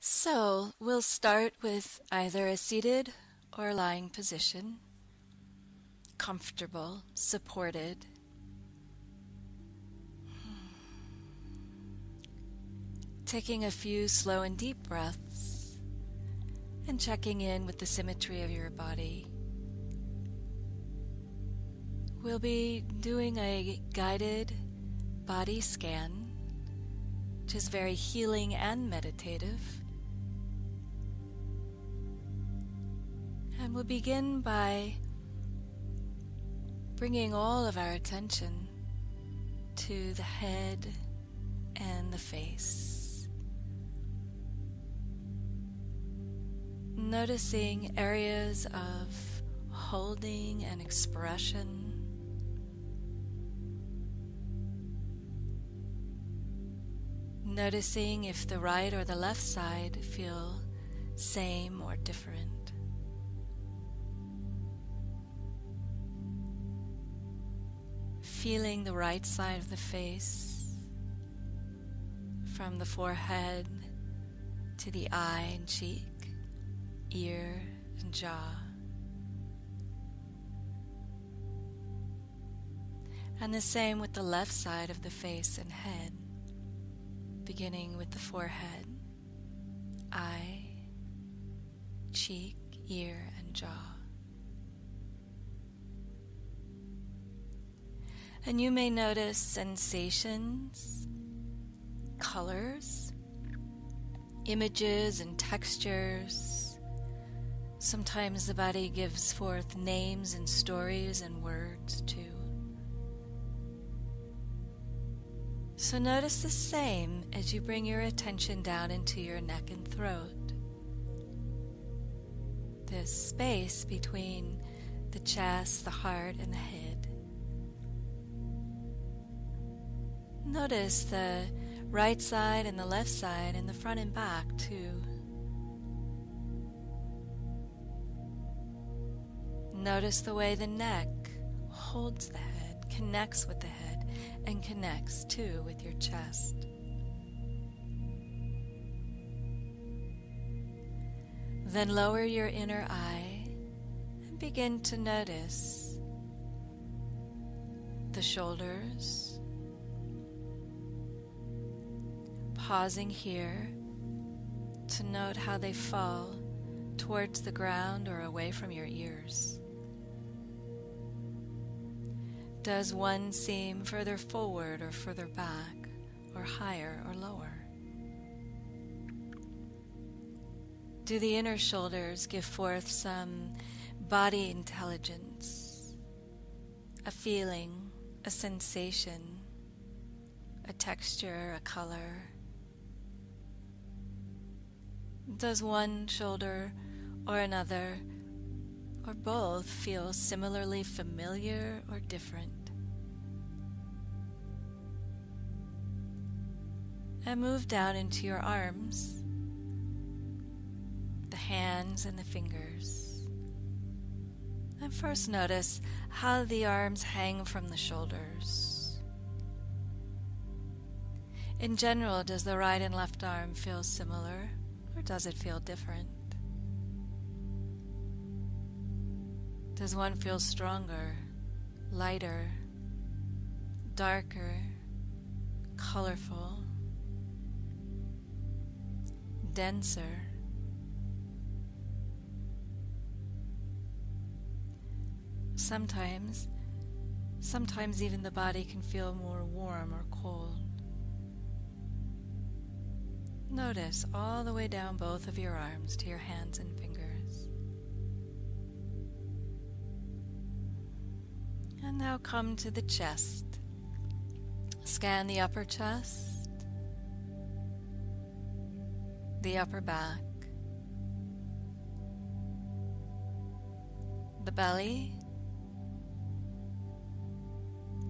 So we'll start with either a seated or lying position, comfortable, supported. Taking a few slow and deep breaths and checking in with the symmetry of your body. We'll be doing a guided body scan, which is very healing and meditative. And we'll begin by bringing all of our attention to the head and the face. Noticing areas of holding and expression. Noticing if the right or the left side feel same or different. Feeling the right side of the face from the forehead to the eye and cheek, ear and jaw. And the same with the left side of the face and head, beginning with the forehead, eye, cheek, ear and jaw. And you may notice sensations, colors, images and textures. Sometimes the body gives forth names and stories and words too. So notice the same as you bring your attention down into your neck and throat. This space between the chest, the heart, and the head. Notice the right side and the left side and the front and back too. Notice the way the neck holds the head, connects with the head, and connects too with your chest. Then lower your inner eye and begin to notice the shoulders. Pausing here to note how they fall towards the ground or away from your ears. Does one seem further forward or further back, or higher or lower? Do the inner shoulders give forth some body intelligence, a feeling, a sensation, a texture, a color? Does one shoulder or another or both feel similarly familiar or different? And move down into your arms, the hands and the fingers. And first notice how the arms hang from the shoulders. In general, does the right and left arm feel similar? Or does it feel different? Does one feel stronger, lighter, darker, colorful, denser? Sometimes even the body can feel more warm or cold. Notice all the way down both of your arms to your hands and fingers. And now come to the chest. Scan the upper chest, the upper back, the belly,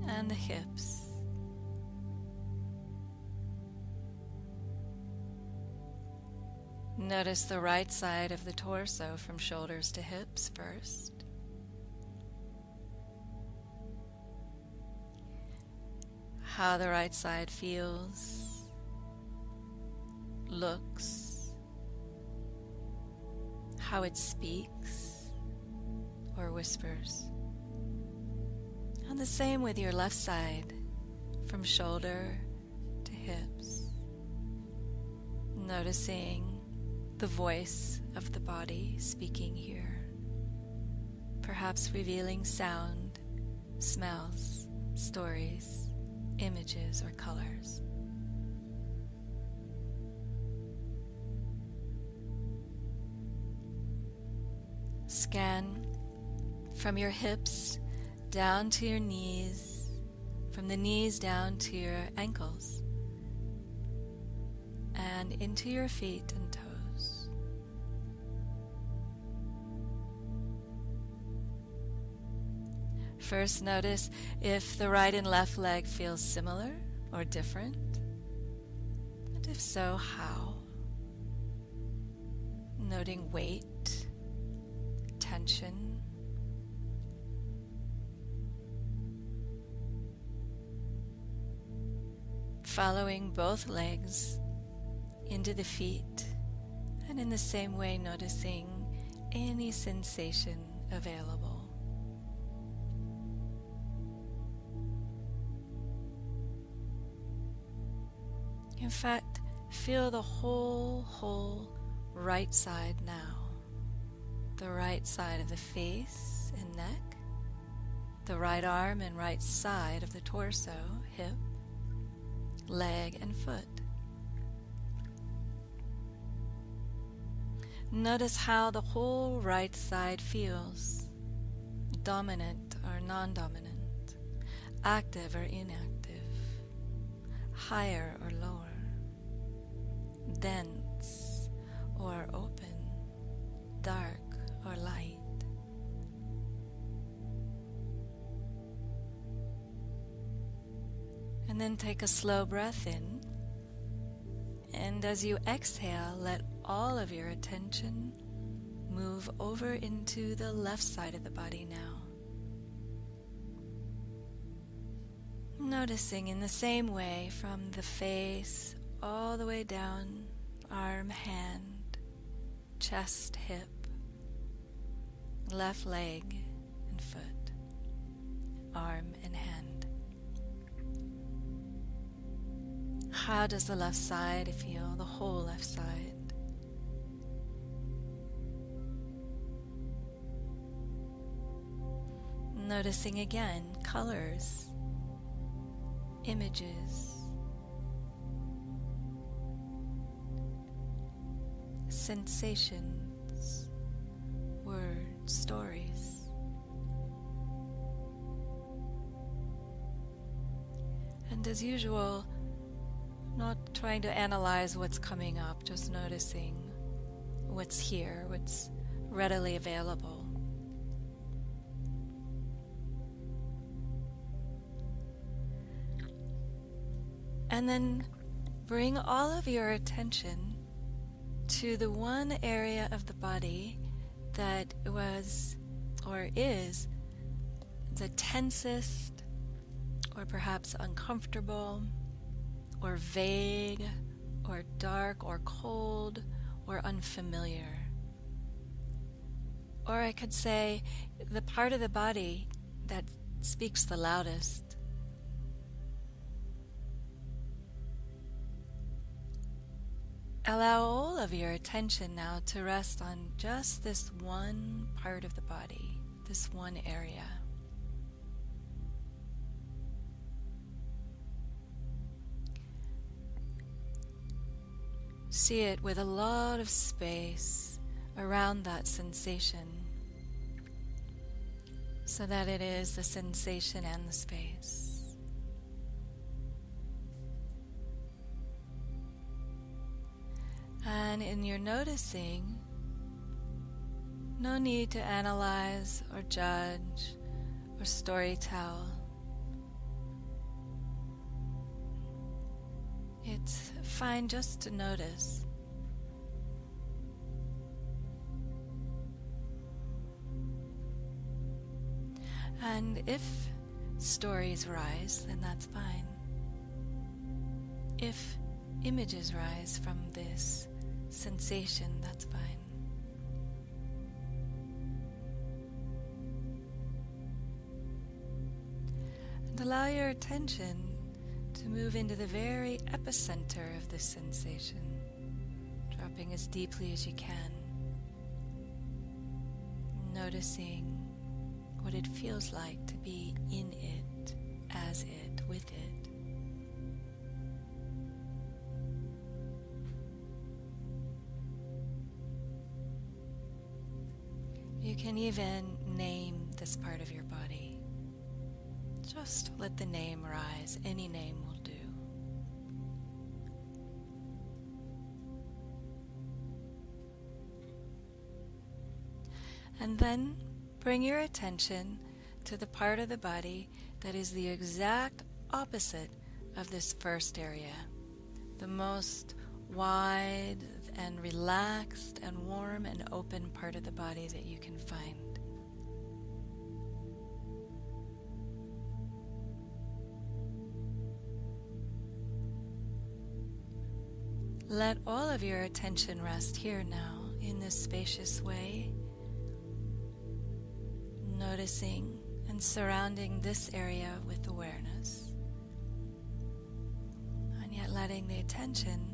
and the hips. Notice the right side of the torso from shoulders to hips first. how the right side feels, looks, how it speaks or whispers. And the same with your left side, from shoulder to hips. Noticing the voice of the body speaking here, perhaps revealing sound, smells, stories, images, or colors. Scan from your hips down to your knees, from the knees down to your ankles, and into your feet and toes. First, notice if the right and left leg feels similar or different, and if so, how. Noting weight, tension, following both legs into the feet, and in the same way noticing any sensation available. In fact, feel the whole right side now. The right side of the face and neck, the right arm and right side of the torso, hip, leg, and foot. Notice how the whole right side feels, dominant or non-dominant, active or inactive, higher or lower, dense or open, dark or light. And then take a slow breath in, and as you exhale, let all of your attention move over into the left side of the body now. Noticing in the same way from the face all the way down, arm, hand, chest, hip, left leg and foot, arm and hand. How does the left side feel, the whole left side? Noticing again colors, images, sensations, words, stories. And as usual, not trying to analyze what's coming up, just noticing what's here, what's readily available. And then bring all of your attention to the one area of the body that was or is the tensest, or perhaps uncomfortable, or vague, or dark, or cold, or unfamiliar. Or I could say the part of the body that speaks the loudest. Allow all of your attention now to rest on just this one part of the body, this one area. See it with a lot of space around that sensation, so that it is the sensation and the space. And in your noticing, no need to analyze or judge or storytell. It's fine just to notice. And if stories rise, then that's fine. If images rise from this sensation, that's fine. And allow your attention to move into the very epicenter of this sensation, dropping as deeply as you can, noticing what it feels like to be in it, as it, with it. You can even name this part of your body. Just let the name rise. Any name will do. And then bring your attention to the part of the body that is the exact opposite of this first area, the most wide and relaxed and warm and open part of the body that you can find. Let all of your attention rest here now in this spacious way, noticing and surrounding this area with awareness, and yet letting the attention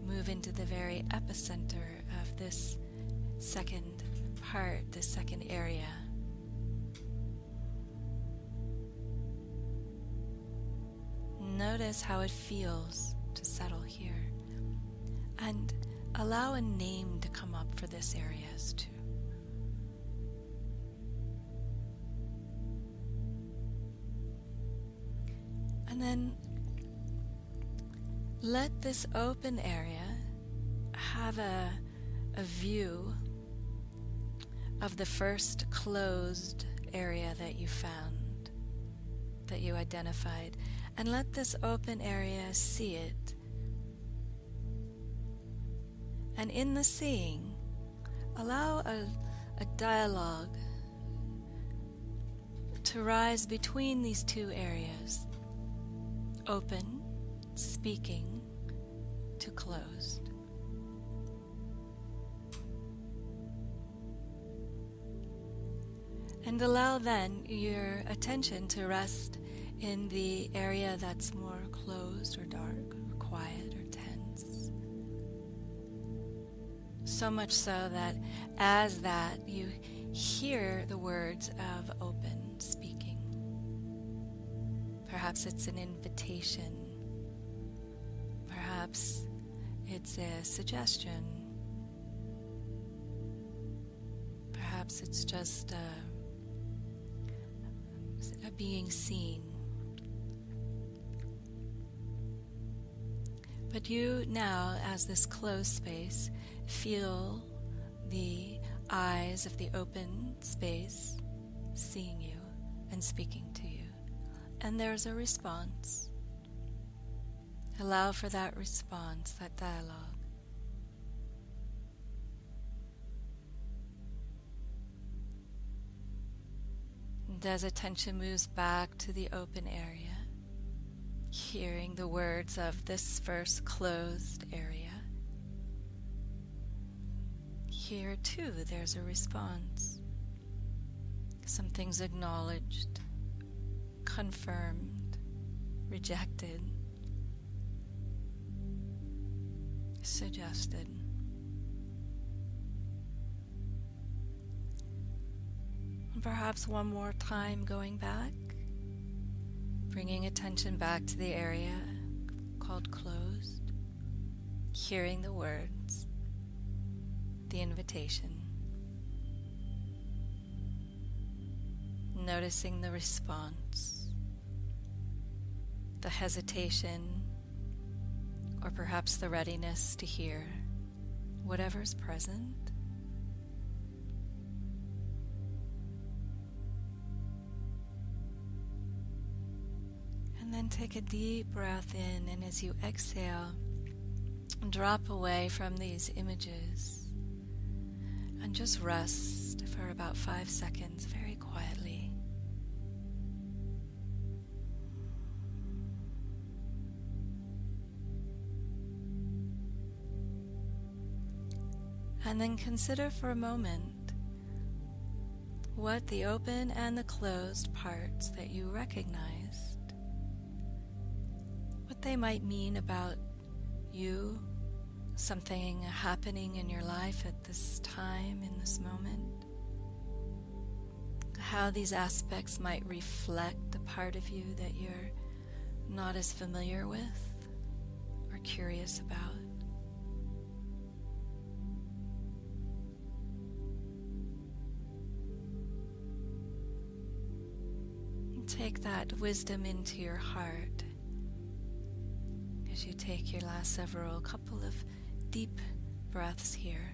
move into the very epicenter of this second part, this second area. Notice how it feels to settle here, and allow a name to come up for this area as too. And then let this open area have a view of the first closed area that you found, that you identified, and let this open area see it. And in the seeing, allow a dialogue to rise between these two areas. Open, speaking, to closed. And allow then your attention to rest in the area that's more closed or dark or quiet or tense. So much so that as that you hear the words of open speaking. Perhaps it's an invitation. Perhaps it's a suggestion. Perhaps it's just a being seen. But you now, as this closed space, feel the eyes of the open space seeing you and speaking to you. And there's a response. Allow for that response, that dialogue. And as attention moves back to the open area, hearing the words of this first closed area, here too there's a response. Something's acknowledged, confirmed, rejected, suggested. And perhaps one more time going back, bringing attention back to the area called closed, hearing the words, the invitation, noticing the response, the hesitation, or perhaps the readiness to hear whatever's present. And then take a deep breath in, and as you exhale, drop away from these images and just rest for about 5 seconds very quietly. And then consider for a moment what the open and the closed parts that you recognize they might mean about you, something happening in your life at this time, in this moment. How these aspects might reflect the part of you that you're not as familiar with or curious about. Take that wisdom into your heart as you take your last couple of deep breaths here.